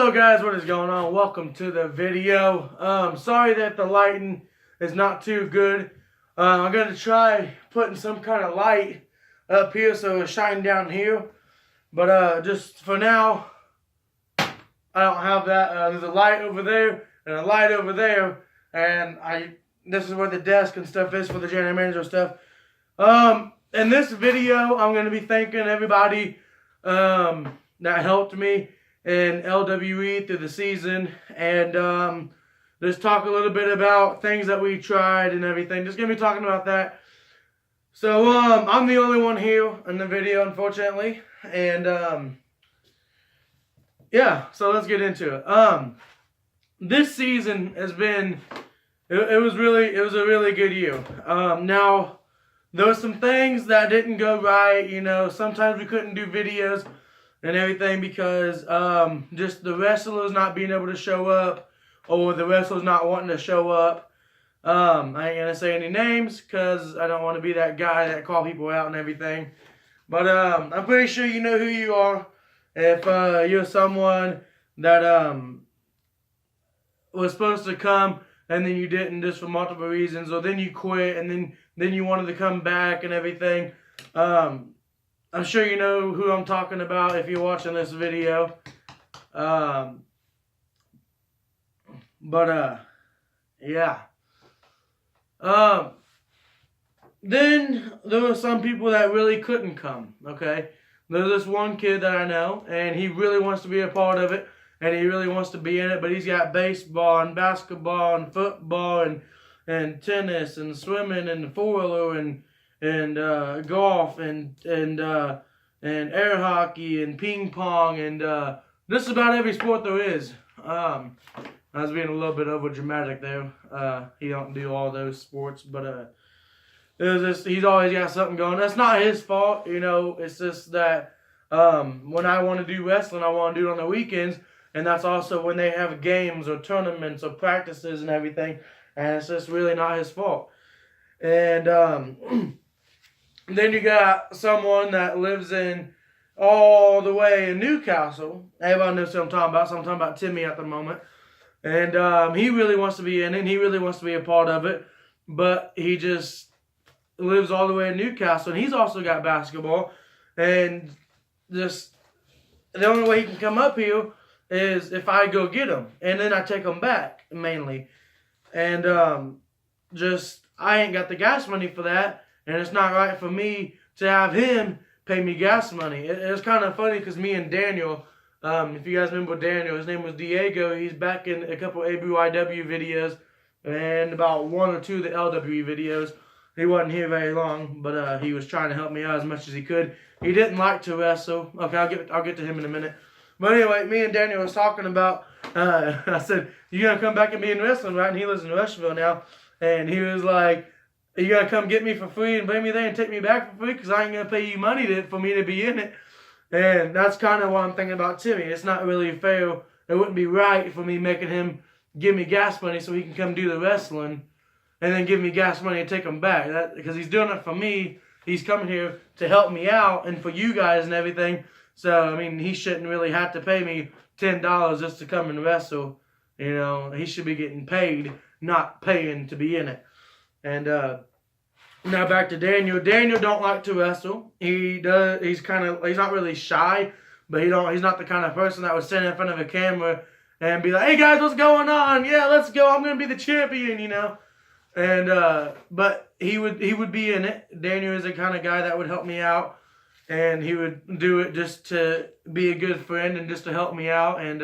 Hello guys, what is going on? Welcome to the video. Sorry that the lighting is not too good. I'm going to try putting some kind of light up here so it's shining down here. But just for now, I don't have that. There's a light over there and a light over there. And this is where the desk and stuff is for the general manager stuff. In this video, I'm going to be thanking everybody that helped me in LWE through the season, and just talk a little bit about things that we tried and everything. Just gonna be talking about that. So I'm the only one here in the video, unfortunately, and yeah. So let's get into it. This season has been it was a really good year. Now there were some things that didn't go right. You know, sometimes we couldn't do videos and everything because just the wrestlers not being able to show up, or the wrestlers not wanting to show up. I ain't gonna say any names because I don't want to be that guy that call people out and everything. But I'm pretty sure you know who you are. If you're someone that was supposed to come and then you didn't, just for multiple reasons, or then you quit and then you wanted to come back and everything. I'm sure you know who I'm talking about if you're watching this video. Yeah. Then there were some people that really couldn't come, okay? There's this one kid that I know, and he really wants to be a part of it, and he really wants to be in it, but he's got baseball and basketball and football and tennis and swimming and four-wheeler and golf and air hockey and ping pong and just about every sport there is. I was being a little bit over dramatic there. He don't do all those sports, but it was just, he's always got something going. That's not his fault, you know. It's just that when I want to do wrestling, I want to do it on the weekends, and that's also when they have games or tournaments or practices and everything, and it's just really not his fault. And then you got someone that lives in all the way in Newcastle. Everybody knows what I'm talking about. So I'm talking about Timmy at the moment. And he really wants to be in it. And he really wants to be a part of it. But he just lives all the way in Newcastle. And he's also got basketball. And just the only way he can come up here is if I go get him. And then I take him back, mainly. And just I ain't got the gas money for that. And it's not right for me to have him pay me gas money. It's kind of funny because me and Daniel, if you guys remember Daniel, his name was Diego. He's back in a couple ABYW videos and about one or two of the LW videos. He wasn't here very long, but he was trying to help me out as much as he could. He didn't like to wrestle. Okay, I'll get to him in a minute. But anyway, me and Daniel was talking about, I said, "You gonna come back and be in wrestling, right?" And he lives in Rushville now. And he was like, "Are you going to come get me for free and bring me there and take me back for free? Because I ain't going to pay you money for me to be in it." And that's kind of what I'm thinking about Timmy. It's not really fair. It wouldn't be right for me making him give me gas money so he can come do the wrestling and then give me gas money and take him back. Because he's doing it for me. He's coming here to help me out and for you guys and everything. So, I mean, he shouldn't really have to pay me $10 just to come and wrestle. You know, he should be getting paid, not paying to be in it. And now back to Daniel. Daniel don't like to wrestle. He's not really shy, but he's not the kind of person that would stand in front of a camera and be like, "Hey guys, what's going on? Yeah, let's go. I'm gonna be the champion," you know. And but he would be in it. Daniel is the kind of guy that would help me out, and he would do it just to be a good friend and just to help me out and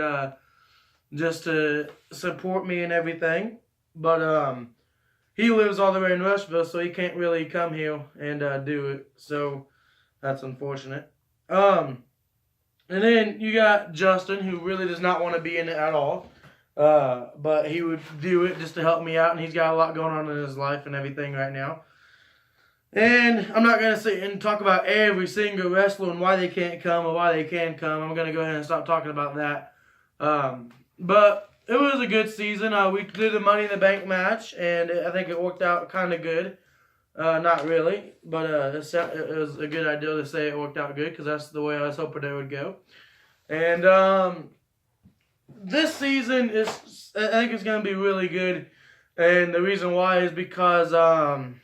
just to support me and everything. But he lives all the way in Rushville, so he can't really come here and do it. So that's unfortunate. And then you got Justin, who really does not want to be in it at all. But he would do it just to help me out, and he's got a lot going on in his life and everything right now. And I'm not going to sit and talk about every single wrestler and why they can't come or why they can come. I'm going to go ahead and stop talking about that. But it was a good season. We did the Money in the Bank match, and I think it worked out kind of good. Not really, but it was a good idea to say it worked out good because that's the way I was hoping it would go. And this season I think it's gonna be really good, and the reason why is because I'm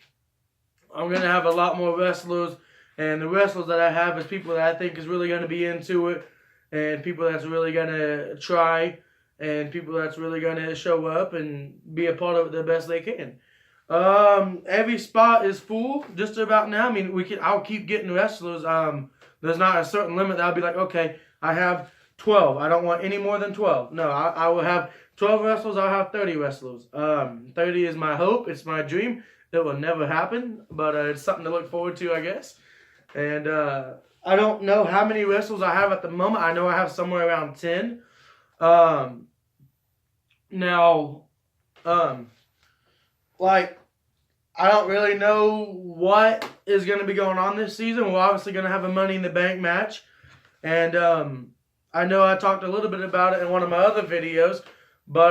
gonna have a lot more wrestlers, and the wrestlers that I have is people that I think is really gonna be into it, and people that's really gonna try, and people that's really gonna show up and be a part of it the best they can. Every spot is full just about now. I mean, I'll keep getting wrestlers. There's not a certain limit that I'll be like, okay, I have 12. I don't want any more than 12. No, I will have 12 wrestlers. I'll have 30 wrestlers. 30 is my hope. It's my dream. It will never happen, but it's something to look forward to, I guess. And I don't know how many wrestlers I have at the moment. I know I have somewhere around 10. Like, I don't really know what is going to be going on this season. We're obviously going to have a Money in the Bank match. And I know I talked a little bit about it in one of my other videos. But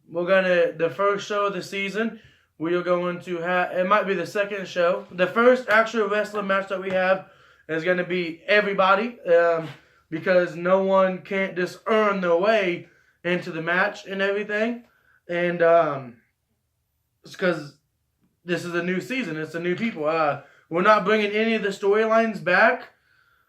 the first show of the season, we are going to have, it might be the second show. The first actual wrestling match that we have is going to be everybody. Because no one can't just earn their way into the match and everything. And it's because this is a new season. It's a new people. We're not bringing any of the storylines back.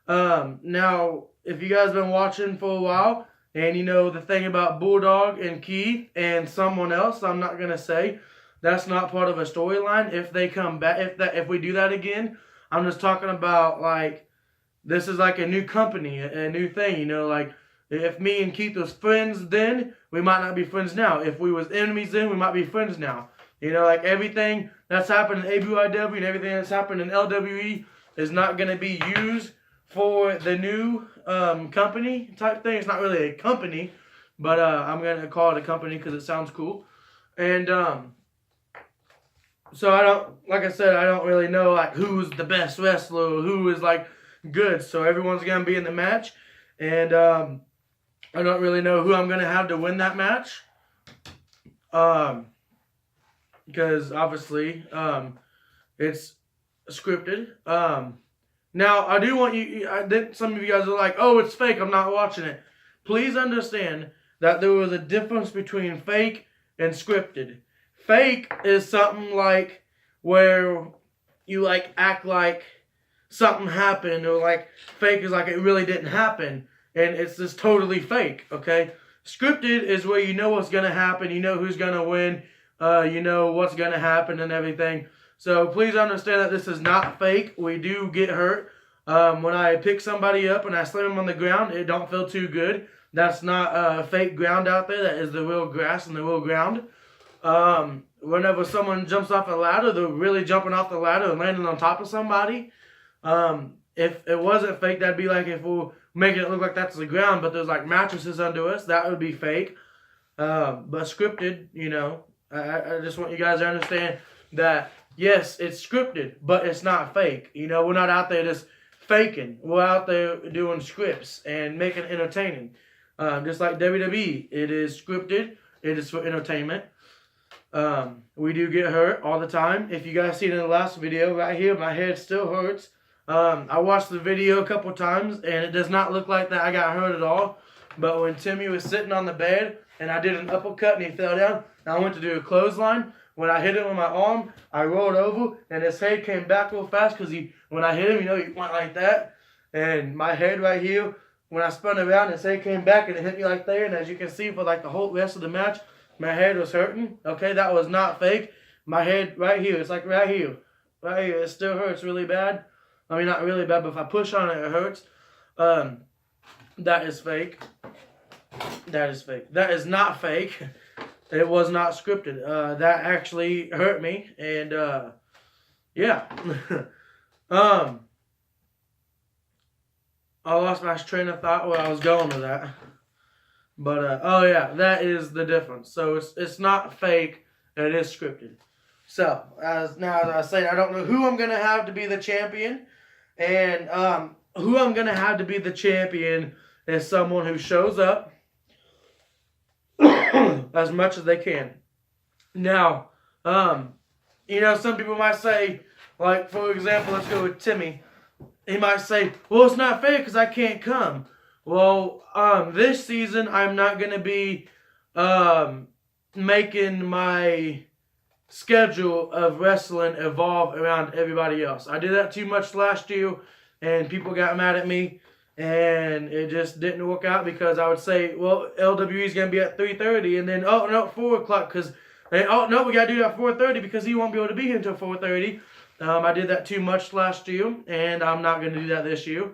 Now, if you guys been watching for a while, and you know the thing about Bulldog and Keith and someone else, I'm not gonna say that's not part of a storyline. If they come back, if we do that again, I'm just talking about like this is like a new company, a new thing. You know, like if me and Keith was friends then, we might not be friends now. If we was enemies then, we might be friends now. You know, like everything that's happened in ABYW and everything that's happened in LWE is not going to be used for the new company type thing. It's not really a company, but I'm going to call it a company because it sounds cool. And so like I said, I don't really know like who's the best wrestler, who is like good. So everyone's going to be in the match. And I don't really know who I'm going to have to win that match. Because obviously it's scripted. Now I do want you. I think some of you guys are like, "Oh, it's fake. I'm not watching it." Please understand that there was a difference between fake and scripted. Fake is something like where you like act like something happened, or like fake is like it really didn't happen, and it's just totally fake. Okay. Scripted is where you know what's gonna happen. You know who's gonna win. You know what's going to happen and everything. So please understand that this is not fake. We do get hurt. When I pick somebody up and I slam them on the ground, it don't feel too good. That's not fake ground out there. That is the real grass and the real ground. Whenever someone jumps off a ladder, they're really jumping off the ladder and landing on top of somebody. If it wasn't fake, that'd be like if we're making it look like that's the ground, but there's like mattresses under us. That would be fake. But scripted, you know. I just want you guys to understand that, yes, it's scripted, but it's not fake. You know, we're not out there just faking. We're out there doing scripts and making it entertaining. Just like WWE, it is scripted. It is for entertainment. We do get hurt all the time. If you guys seen in the last video right here, my head still hurts. I watched the video a couple times, and it does not look like that I got hurt at all. But when Timmy was sitting on the bed, and I did an uppercut, and he fell down, and I went to do a clothesline. When I hit him with my arm, I rolled over, and his head came back real fast because when I hit him, you know, he went like that. And my head right here, when I spun around, his head came back, and it hit me like there. And as you can see, for like the whole rest of the match, my head was hurting. Okay, that was not fake. My head right here, it's like right here. Right here, it still hurts really bad. I mean, not really bad, but if I push on it, it hurts. That is fake. That is fake. That is not fake. It was not scripted. That actually hurt me, and yeah. I lost my train of thought where I was going with that. But oh yeah, that is the difference. So it's not fake. It is scripted. So as I say, I don't know who I'm gonna have to be the champion, and who I'm gonna have to be the champion is someone who shows up as much as they can. Now, you know, some people might say, like, for example, let's go with Timmy. He might say, well, it's not fair because I can't come. Well, this season I'm not gonna be making my schedule of wrestling evolve around everybody else. I did that too much last year, and people got mad at me, and it just didn't work out because I would say, well, LWE is gonna be at 3:30, and then oh no, 4 o'clock because oh no, we gotta do it at 4:30 because he won't be able to be here until 4:30. I did that too much last year, and I'm not gonna do that this year.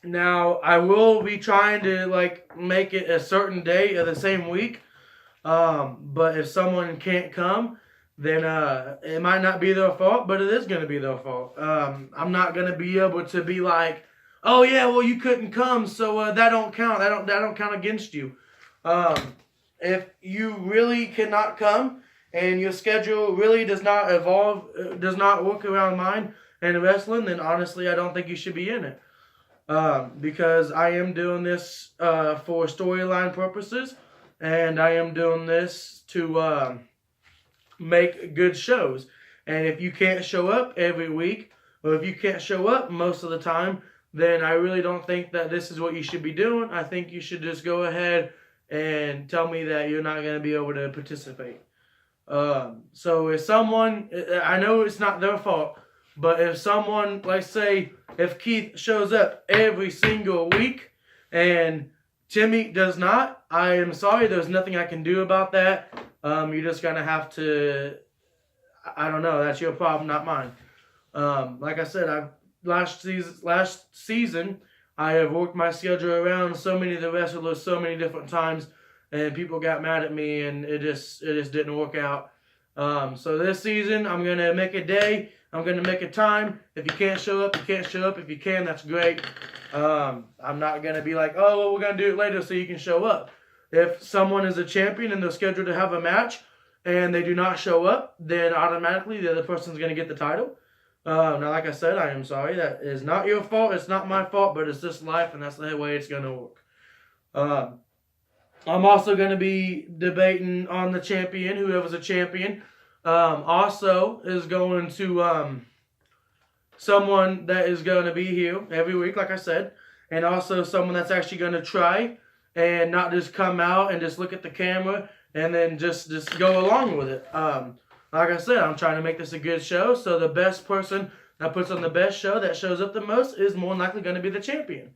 Now I will be trying to like make it a certain day of the same week. But if someone can't come, then it might not be their fault, but it is going to be their fault. I'm not going to be able to be like, oh yeah, well you couldn't come, so that don't count. That don't count against you. If you really cannot come and your schedule really does not evolve, does not work around mine and wrestling, then honestly I don't think you should be in it. Because I am doing this for storyline purposes, and I am doing this to make good shows. And if you can't show up every week, or if you can't show up most of the time, then I really don't think that this is what you should be doing. I think you should just go ahead and tell me that you're not going to be able to participate. So if someone, I know it's not their fault, but if someone, like say, if Keith shows up every single week and Timmy does not, I am sorry, there's nothing I can do about that. You're just going to have to, I don't know, that's your problem, not mine. Like I said, last season, I have worked my schedule around so many of the wrestlers so many different times, and people got mad at me, and it just didn't work out. So this season, I'm going to make a day. I'm going to make a time. If you can't show up, you can't show up. If you can, that's great. I'm not going to be like, oh, well, we're going to do it later so you can show up. If someone is a champion and they're scheduled to have a match and they do not show up, then automatically the other person's going to get the title. Now, like I said, I am sorry. That is not your fault. It's not my fault, but it's just life, and that's the way it's going to work. I'm also going to be debating on the champion, whoever's a champion. Also is going to someone that is going to be here every week, like I said, and also someone that's actually going to try and not just come out and just look at the camera and then just go along with it. Like I said, I'm trying to make this a good show, so the best person that puts on the best show, that shows up the most, is more likely going to be the champion.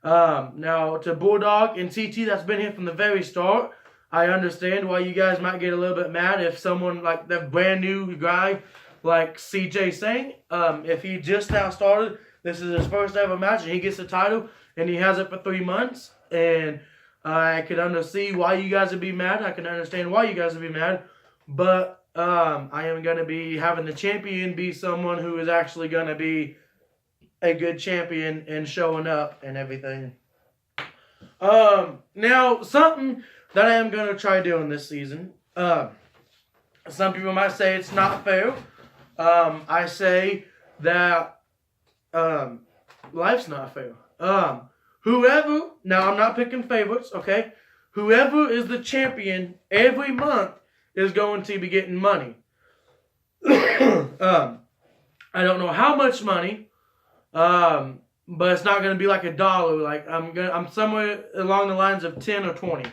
Now, to Bulldog and TT that's been here from the very start, I understand why you guys might get a little bit mad if someone like that brand new guy like CJ Singh, if he just now started, this is his first ever match, and he gets the title, and he has it for 3 months, and I can understand why you guys would be mad. I can understand why you guys would be mad, but I am going to be having the champion be someone who is actually going to be a good champion and showing up and everything. Now, something that I am going to try doing this season. Some people might say it's not fair. I say that life's not fair. Whoever, now I'm not picking favorites, okay? Whoever is the champion every month is going to be getting money. I don't know how much money, but it's not going to be like $1. Like I'm somewhere along the lines of 10 or 20.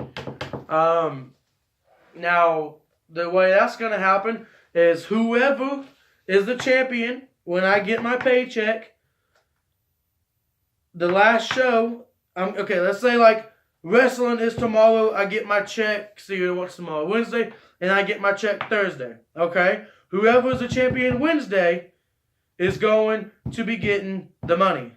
Now, the way that's going to happen is whoever is the champion, when I get my paycheck, the last show, okay, let's say like wrestling is tomorrow, I get my check, see what's tomorrow, Wednesday, and I get my check Thursday, okay? Whoever is the champion Wednesday is going to be getting the money,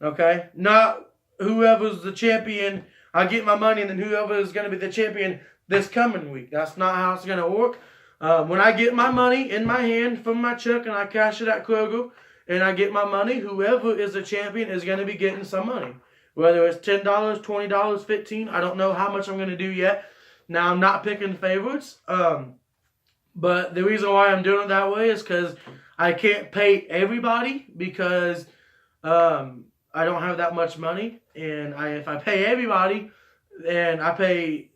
okay? Not whoever's the champion, I get my money, and then whoever is going to be the champion this coming week. That's not how it's going to work. When I get my money in my hand from my check and I cash it at Kroger and I get my money, whoever is the champion is going to be getting some money. Whether it's $10, $20, $15, I don't know how much I'm going to do yet. Now, I'm not picking favorites, but the reason why I'm doing it that way is because I can't pay everybody because I don't have that much money. And if I pay everybody, then I pay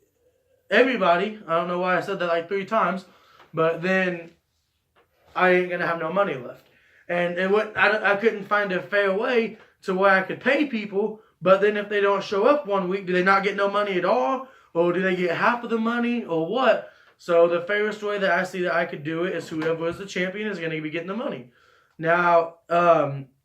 everybody. I don't know why I said that like 3 times, but then I ain't going to have no money left. And I couldn't find a fair way to where I could pay people But then if they don't show up one week, do they not get no money at all? Or do they get half of the money? Or what? So the fairest way that I see that I could do it is whoever is the champion is going to be getting the money. Now,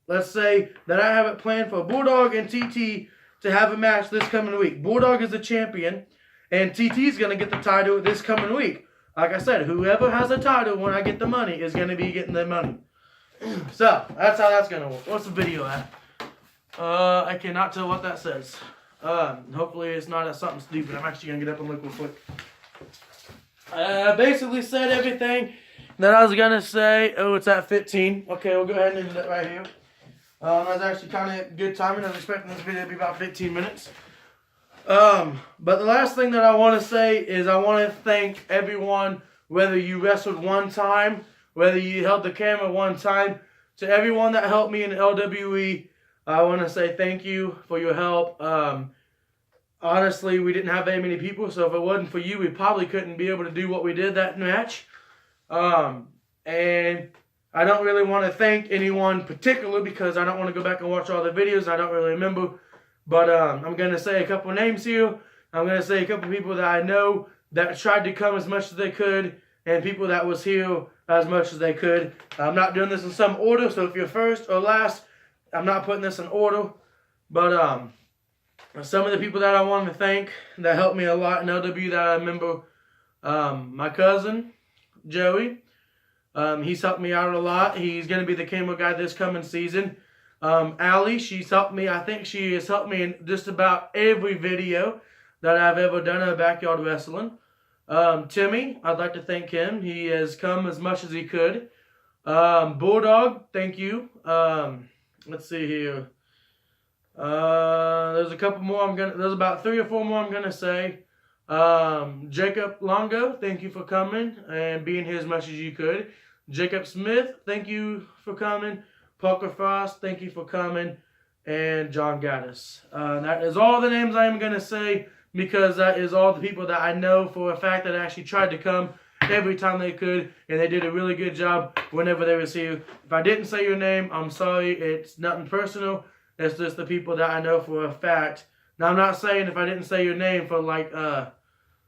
let's say that I have it planned for Bulldog and TT to have a match this coming week. Bulldog is the champion, and TT is going to get the title this coming week. Like I said, whoever has the title when I get the money is going to be getting the money. So, that's how that's going to work. What's the video at? I cannot tell what that says. Hopefully it's not something stupid. I'm actually going to get up and look real quick. I basically said everything that I was going to say. Oh, it's at 15. Okay, we'll go ahead and end it right here. That was actually kind of good timing. I was expecting this video to be about 15 minutes. But the last thing that I want to say is I want to thank everyone, whether you wrestled one time, whether you held the camera one time, to everyone that helped me in LWE. I want to say thank you for your help. Honestly, we didn't have very many people, so if it wasn't for you, we probably couldn't be able to do what we did that match. And I don't really want to thank anyone particular because I don't want to go back and watch all the videos. I don't really remember. But I'm going to say a couple names here. I'm going to say a couple people that I know that tried to come as much as they could, and people that was here as much as they could. I'm not doing this in some order, so if you're first or last, I'm not putting this in order. But some of the people that I want to thank that helped me a lot in LW that I remember, my cousin, Joey. He's helped me out a lot. He's going to be the camera guy this coming season. Allie, she's helped me. I think she has helped me in just about every video that I've ever done of backyard wrestling. Timmy, I'd like to thank him. He has come as much as he could. Bulldog, thank you. Let's see here. There's a couple more there's about 3 or 4 more I'm gonna say. Jacob Longo, thank you for coming and being here as much as you could. Jacob Smith, thank you for coming. Parker Frost, thank you for coming. And John Gaddis. That is all the names I am gonna say because that is all the people that I know for a fact that actually tried to come every time they could, and they did a really good job whenever they was here. If I didn't say your name, I'm sorry. It's nothing personal. It's just the people that I know for a fact. Now, I'm not saying if I didn't say your name for, like,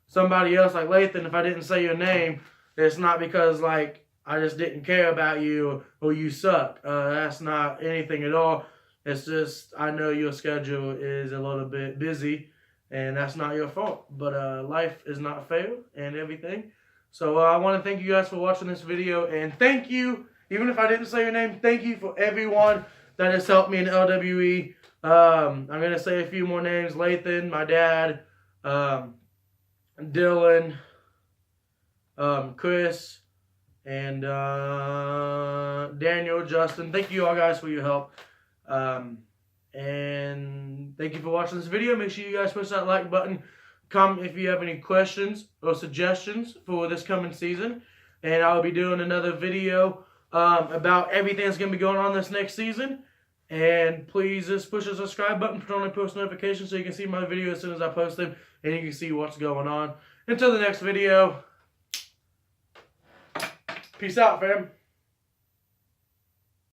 somebody else, like Lathan, if I didn't say your name, it's not because, like, I just didn't care about you or you suck. That's not anything at all. It's just I know your schedule is a little bit busy, and that's not your fault. But life is not fair and everything. So I want to thank you guys for watching this video, and thank you, even if I didn't say your name, thank you for everyone that has helped me in LWE. I'm going to say a few more names. Lathan, my dad, Dylan, Chris, and Daniel, Justin. Thank you all guys for your help. And thank you for watching this video. Make sure you guys push that like button. Comment if you have any questions or suggestions for this coming season. And I'll be doing another video about everything that's going to be going on this next season. And please just push the subscribe button, put on post notifications so you can see my video as soon as I post them. And you can see what's going on. Until the next video. Peace out, fam.